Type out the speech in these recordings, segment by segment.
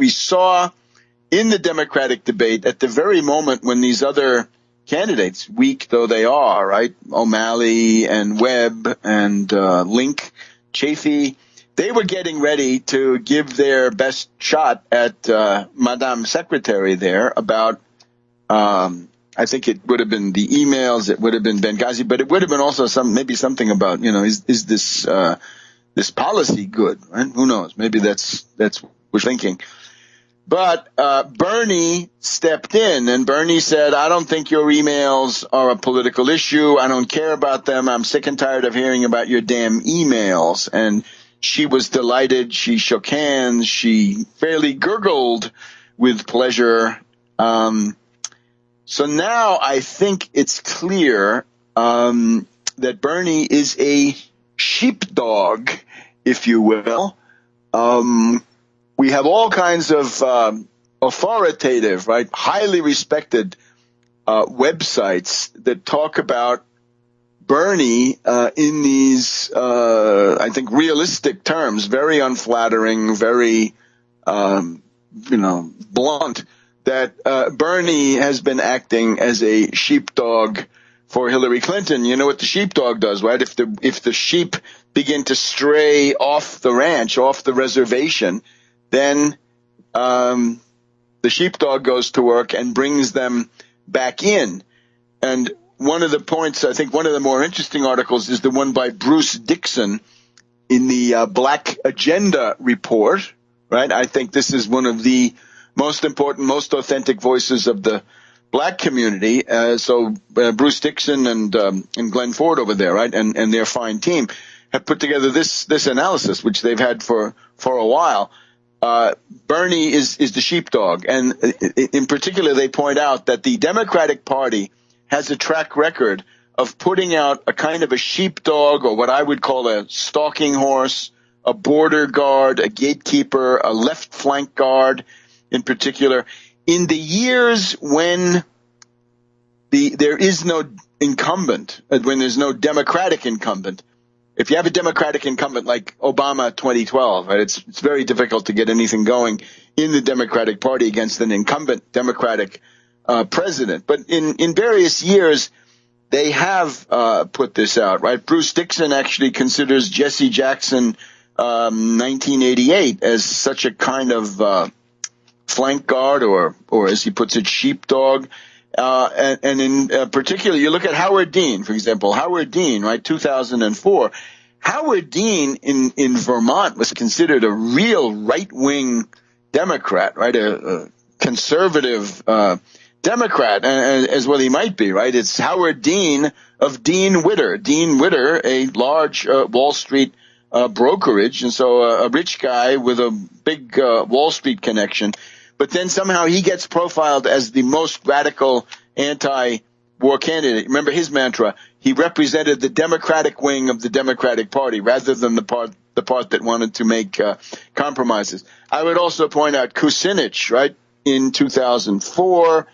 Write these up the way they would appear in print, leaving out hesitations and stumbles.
we saw in the Democratic debate at the very moment when these other candidates, weak though they are, right, O'Malley and Webb and Link, Chafee, they were getting ready to give their best shot at Madame Secretary there about, I think it would have been the emails, it would have been Benghazi, but it would have been also maybe something about, is this this policy good, right? Who knows? Maybe that's what we're thinking. But Bernie stepped in, and Bernie said, I don't think your emails are a political issue. I don't care about them. I'm sick and tired of hearing about your damn emails. And she was delighted. She shook hands. She fairly gurgled with pleasure. So now I think it's clear that Bernie is a sheepdog, if you will. We have all kinds of authoritative, right, highly respected websites that talk about Bernie in these, I think, realistic terms, very unflattering, very, blunt, that Bernie has been acting as a sheepdog for Hillary Clinton. You know what the sheepdog does, right? If the sheep begin to stray off the ranch, off the reservation, then the sheepdog goes to work and brings them back in. And one of the points, I think one of the more interesting articles is the one by Bruce Dixon in the Black Agenda report, right? I think this is one of the most important, most authentic voices of the black community. So Bruce Dixon and Glenn Ford over there, right, and their fine team have put together this analysis, which they've had for a while. Bernie is the sheepdog, and in particular, they point out that the Democratic Party has a track record of putting out a kind of a sheepdog, or what I would call a stalking horse, a border guard, a gatekeeper, a left flank guard, in particular, in the years when there is no incumbent, when there's no Democratic incumbent. If you have a Democratic incumbent like Obama 2012, right, it's very difficult to get anything going in the Democratic Party against an incumbent Democratic president. But in various years, they have put this out, right? Bruce Dixon actually considers Jesse Jackson 1988 as such a kind of flank guard, or as he puts it, sheepdog. And in particular, you look at Howard Dean, for example. Howard Dean, right, 2004. Howard Dean in Vermont was considered a real right-wing Democrat, right, a conservative Democrat, as well he might be, right? It's Howard Dean of Dean Witter. Dean Witter, a large Wall Street brokerage, and so a rich guy with a big Wall Street connection. But then somehow he gets profiled as the most radical anti-war candidate. Remember his mantra: he represented the Democratic wing of the Democratic Party rather than the part that wanted to make compromises. I would also point out Kucinich, right, in 2004.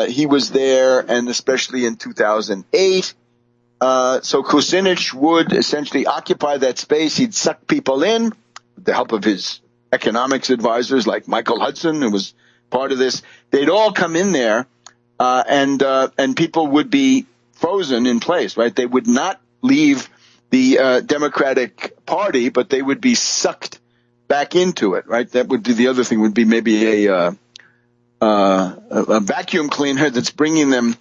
He was there, and especially in 2008. So Kucinich would essentially occupy that space. He'd suck people in with the help of his economics advisors like Michael Hudson, who was part of this. They'd all come in there, and people would be frozen in place, right? They would not leave the Democratic Party, but they would be sucked back into it, right? That would be the other thing, would be maybe a vacuum cleaner that's bringing them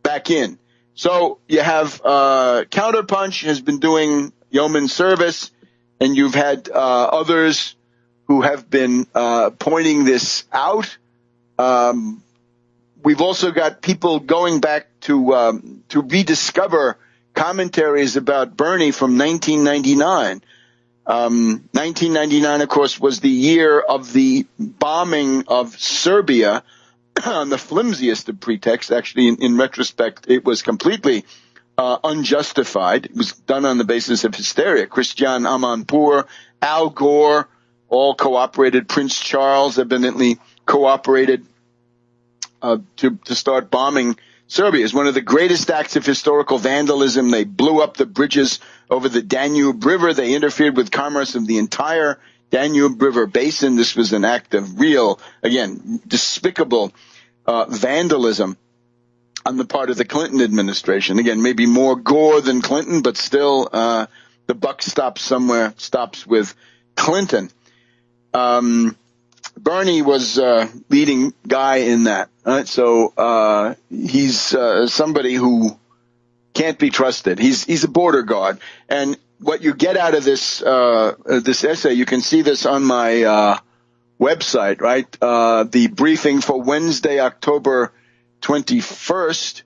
back in. So you have Counterpunch has been doing yeoman service, and you've had others who have been pointing this out. We've also got people going back to rediscover commentaries about Bernie from 1999. 1999, of course, was the year of the bombing of Serbia on the flimsiest of pretexts. Actually, in retrospect, it was completely unjustified. It was done on the basis of hysteria. Christiane Amanpour, Al Gore, all cooperated. Prince Charles evidently cooperated to start bombing Serbia. It's one of the greatest acts of historical vandalism. They blew up the bridges over the Danube River. They interfered with commerce of the entire Danube River Basin. This was an act of real, again, despicable vandalism on the part of the Clinton administration. Again, maybe more Gore than Clinton, but still the buck stops with Clinton. Bernie was leading guy in that. Right? So he's somebody who can't be trusted. He's a border guard. And what you get out of this this essay, you can see this on my website, right? The briefing for Wednesday, October 21st.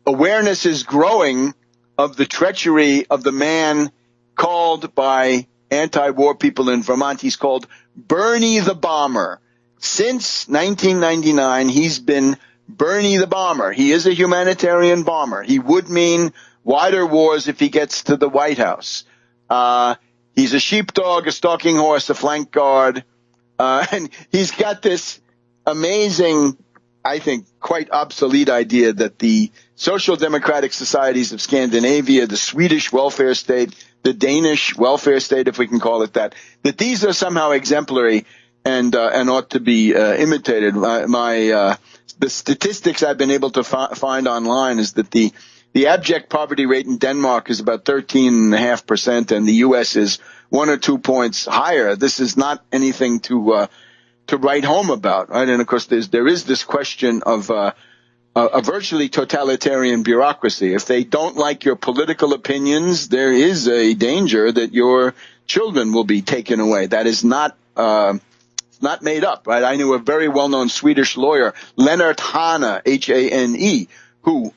Awareness is growing of the treachery of the man called by anti-war people in Vermont. He's called Bernie the Bomber. Since 1999, he's been Bernie the Bomber. He is a humanitarian bomber. He would mean wider wars if he gets to the White House. He's a sheepdog, a stalking horse, a flank guard, and he's got this amazing, I think, quite obsolete idea that the social democratic societies of Scandinavia, the Swedish welfare state, the Danish welfare state, if we can call it that these are somehow exemplary and ought to be imitated. The statistics I've been able to find online is that the abject poverty rate in Denmark is about 13.5%, and the U.S. is 1 or 2 points higher. This is not anything to write home about, right? And of course, there is this question of a virtually totalitarian bureaucracy. If they don't like your political opinions, there is a danger that your children will be taken away. That is not made up, right? I knew a very well-known Swedish lawyer, Lennart Hane, Hane, who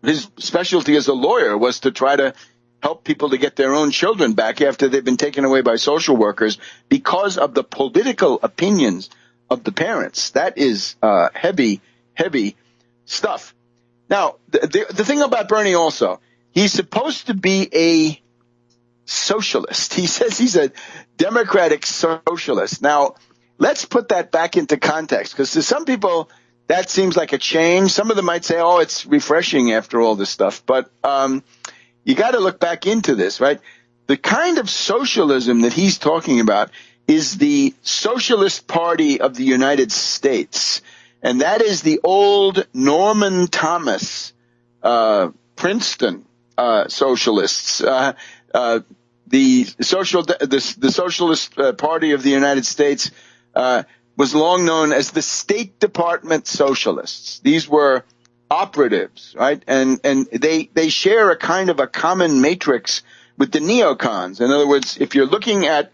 his specialty as a lawyer was to try to help people to get their own children back after they've been taken away by social workers because of the political opinions of the parents. That is heavy, heavy stuff. Now, the thing about Bernie also, he's supposed to be a socialist. He says he's a democratic socialist. Now, let's put that back into context, because to some people that seems like a change. Some of them might say, oh, it's refreshing after all this stuff. But you got to look back into this, right? The kind of socialism that he's talking about is the Socialist Party of the United States. And that is the old Norman Thomas, Princeton socialists. The Socialist Party of the United States was long known as the State Department Socialists. These were operatives, right? And they share a kind of a common matrix with the neocons. In other words, if you're looking at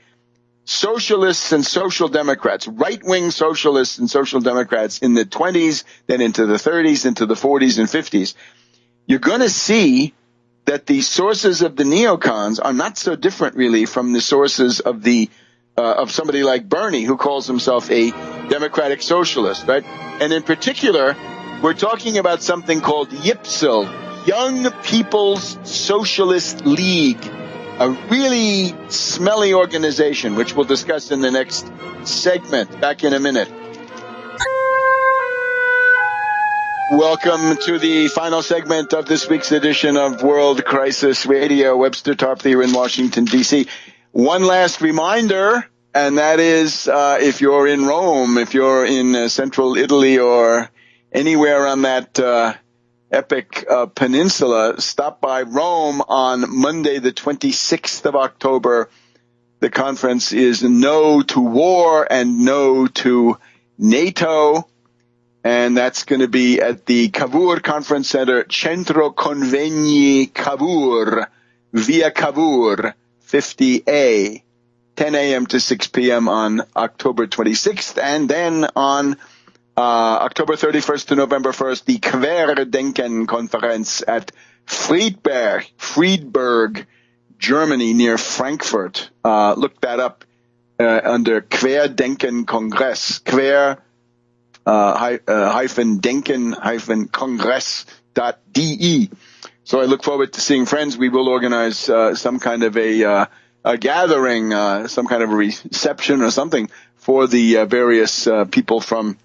socialists and social democrats, right-wing socialists and social democrats in the 20s, then into the 30s, into the 40s and 50s, you're going to see that the sources of the neocons are not so different, really, from the sources of of somebody like Bernie, who calls himself a democratic socialist, right? And in particular, we're talking about something called YPSL, Young People's Socialist League, a really smelly organization, which we'll discuss in the next segment. Back in a minute. Welcome to the final segment of this week's edition of World Crisis Radio. Webster Tarp here in Washington, D.C. One last reminder, and that is if you're in Rome, if you're in central Italy or anywhere on that epic peninsula, stop by Rome on Monday, the 26th of October. The conference is No to War and No to NATO. And that's going to be at the Cavour Conference Center, Centro Convegni Cavour, Via Cavour, 50A, 10 a.m. to 6 p.m. on October 26th. And then on October 31st to November 1st, the Querdenken Conference at Friedberg, Germany, near Frankfurt. Look that up under Querdenken Kongress, Denken-Kongress.de. So I look forward to seeing friends. We will organize some kind of a gathering, some kind of a reception or something for the various people from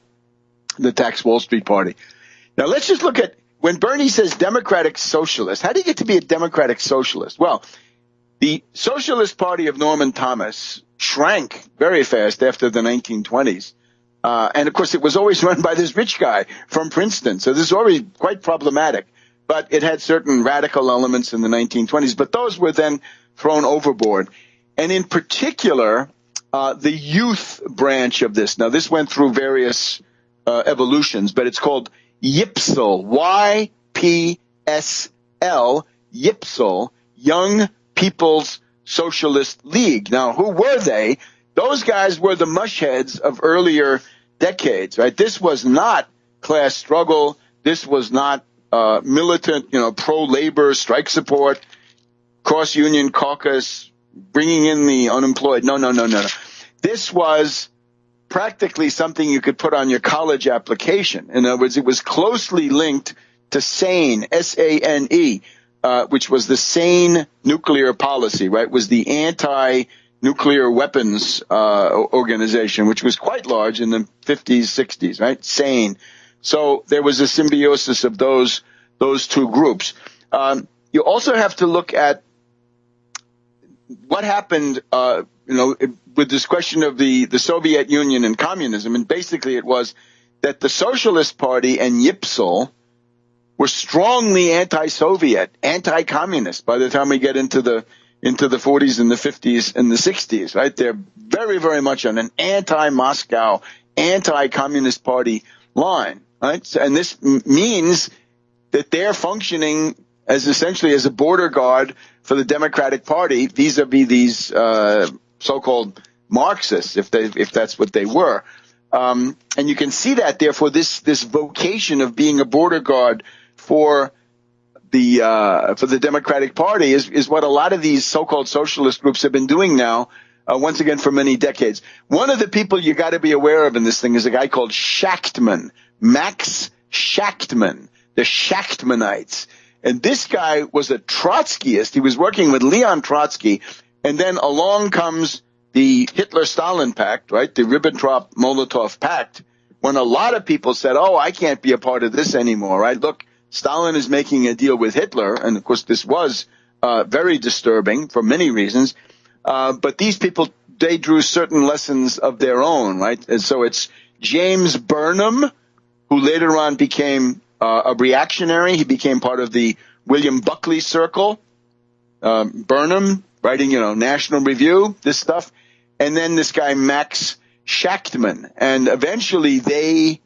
the Tax Wall Street Party. Now let's just look at when Bernie says democratic socialist. How do you get to be a democratic socialist? Well, The Socialist Party of Norman Thomas shrank very fast after the 1920s. And of course, it was always run by this rich guy from Princeton. So this is always quite problematic. But it had certain radical elements in the 1920s. But those were then thrown overboard. And in particular, the youth branch of this. Now, this went through various evolutions, but it's called YPSL, Y-P-S-L, YPSL, Young People's Socialist League. Now, who were they? Those guys were the mushheads of earlier decades, right? This was not class struggle. This was not militant, pro-labor strike support, cross-union caucus, bringing in the unemployed. No. This was practically something you could put on your college application. In other words, it was closely linked to SANE, S-A-N-E, which was the SANE nuclear policy, right? Was the anti-nuclear weapons organization, which was quite large in the 50s, 60s, right? SANE. So there was a symbiosis of those two groups. You also have to look at what happened, with this question of the Soviet Union and communism. And basically it was that the Socialist Party and YPSL were strongly anti-Soviet, anti-communist by the time we get into the 40s and the 50s and the 60s, right? They're very, very much on an anti-Moscow, anti-communist party line, right? So, and this means that they're functioning as essentially as a border guard for the Democratic Party vis-a-vis these so-called Marxists, if that's what they were. And you can see that, therefore, this vocation of being a border guard for the Democratic Party is what a lot of these so-called socialist groups have been doing now, once again, for many decades. One of the people you got to be aware of in this thing is a guy called Shachtman, Max Shachtman, the Shachtmanites. And this guy was a Trotskyist. He was working with Leon Trotsky. And then along comes the Hitler-Stalin Pact, right? The Ribbentrop-Molotov Pact, when a lot of people said, oh, I can't be a part of this anymore, right? Look, Stalin is making a deal with Hitler. And, of course, this was very disturbing for many reasons. But these people, they drew certain lessons of their own, right? And so it's James Burnham, who later on became a reactionary. He became part of the William Buckley Circle. Burnham, writing, National Review, this stuff. And then this guy, Max Shachtman. And eventually they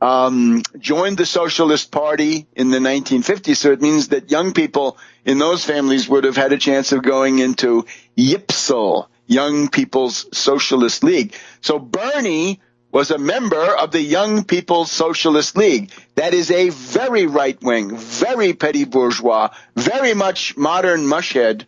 joined the Socialist Party in the 1950s. So it means that young people in those families would have had a chance of going into YPSL, Young People's Socialist League. So Bernie was a member of the Young People's Socialist League. That is a very right-wing, very petty bourgeois, very much modern mushhead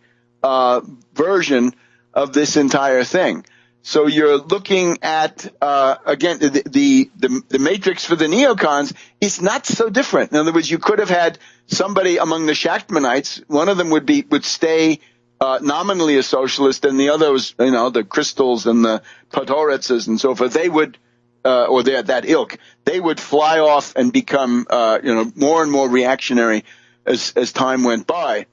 version of this entire thing. So you're looking at, again, the matrix for the neocons is not so different. In other words, you could have had somebody among the Shachtmanites. One of them would stay nominally a socialist, and the others, the Crystals and the Podhoritzes and so forth, they would, or they're that ilk, they would fly off and become, more and more reactionary as time went by.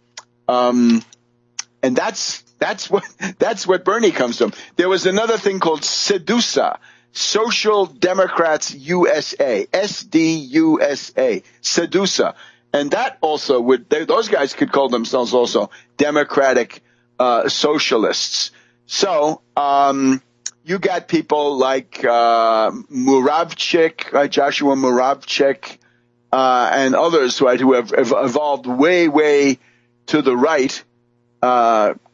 And that's what Bernie comes from. There was another thing called SDUSA, Social Democrats USA, SDUSA, SDUSA. And that also those guys could call themselves also Democratic Socialists. So, you got people like Muravchik, Joshua Muravchik, and others, right, who have evolved way to the right.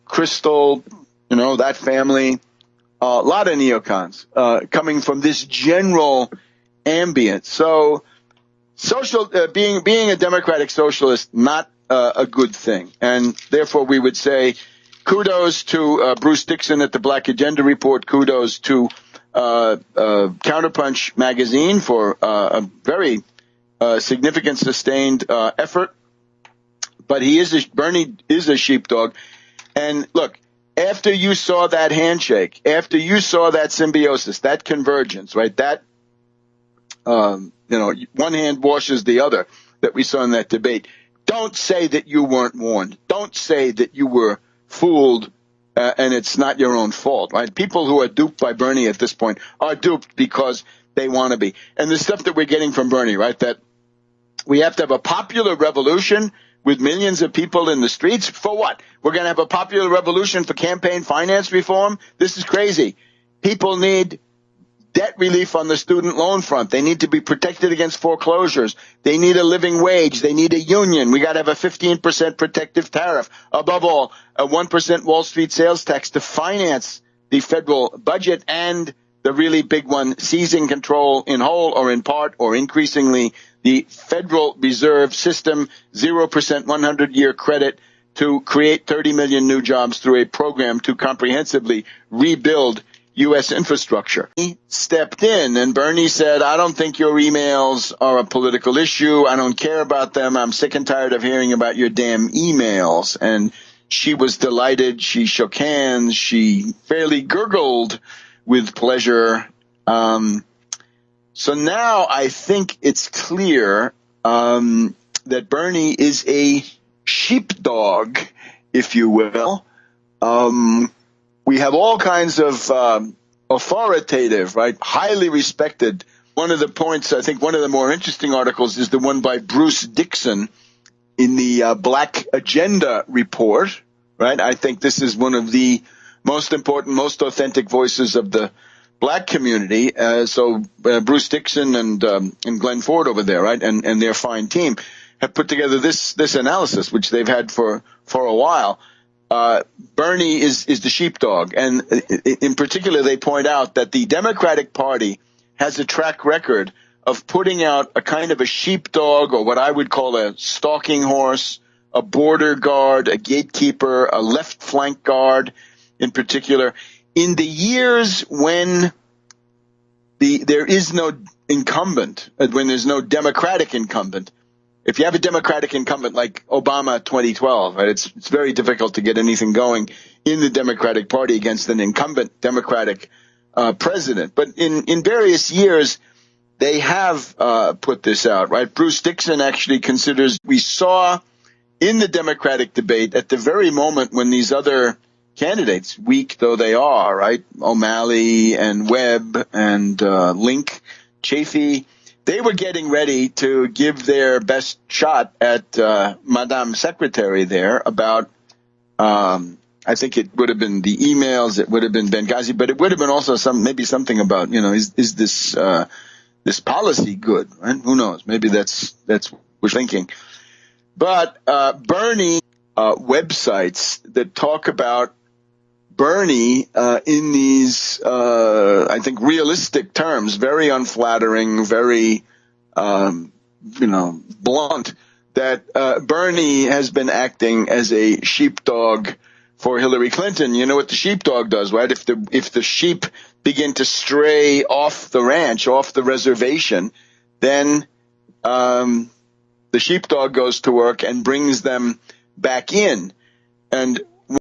Crystal, that family, a lot of neocons coming from this general ambient. So, being a democratic socialist, not a good thing, and therefore we would say kudos to Bruce Dixon at the Black Agenda Report. Kudos to Counterpunch magazine for a very significant, sustained effort. But Bernie is a sheepdog. And look, after you saw that handshake, after you saw that symbiosis, that convergence, right? That, one hand washes the other that we saw in that debate. Don't say that you weren't warned. Don't say that you were fooled, and it's not your own fault, right? People who are duped by Bernie at this point are duped because they want to be. And the stuff that we're getting from Bernie, right, that we have to have a popular revolution with millions of people in the streets. For what? We're going to have a popular revolution for campaign finance reform? This is crazy. People need debt relief on the student loan front. They need to be protected against foreclosures. They need a living wage. They need a union. We got to have a 15% protective tariff. Above all, a 1% Wall Street sales tax to finance the federal budget, and the really big one, seizing control in whole or in part or increasingly the Federal Reserve System, 0% 100-year credit to create 30 million new jobs through a program to comprehensively rebuild U.S. infrastructure. He stepped in, and Bernie said, I don't think your emails are a political issue. I don't care about them. I'm sick and tired of hearing about your damn emails. And she was delighted. She shook hands. She fairly gurgled with pleasure. So now I think it's clear that Bernie is a sheepdog, if you will. We have all kinds of authoritative, right, highly respected. One of the points, I think one of the more interesting articles is the one by Bruce Dixon in the Black Agenda report, right? I think this is one of the most important, most authentic voices of the black community. So Bruce Dixon and Glenn Ford over there, right, and their fine team have put together this analysis, which they've had for a while. Bernie is the sheepdog, and in particular, they point out that the Democratic Party has a track record of putting out a kind of a sheepdog, or what I would call a stalking horse, a border guard, a gatekeeper, a left flank guard, in particular, in the years when there is no incumbent, when there's no Democratic incumbent. If you have a Democratic incumbent like Obama 2012, right, it's very difficult to get anything going in the Democratic Party against an incumbent Democratic president. But in various years, they have put this out, right? Bruce Dixon actually considers, we saw in the Democratic debate at the very moment when these other candidates, weak though they are, right, O'Malley and Webb and Link, Chafee, they were getting ready to give their best shot at Madame Secretary there about, I think it would have been the emails, it would have been Benghazi, but it would have been also maybe something about, is this this policy good, right? Who knows? Maybe that's what we're thinking. But Bernie websites that talk about Bernie in these, I think, realistic terms, very unflattering, very, blunt, that Bernie has been acting as a sheepdog for Hillary Clinton. You know what the sheepdog does, right? If the sheep begin to stray off the ranch, off the reservation, then the sheepdog goes to work and brings them back in. And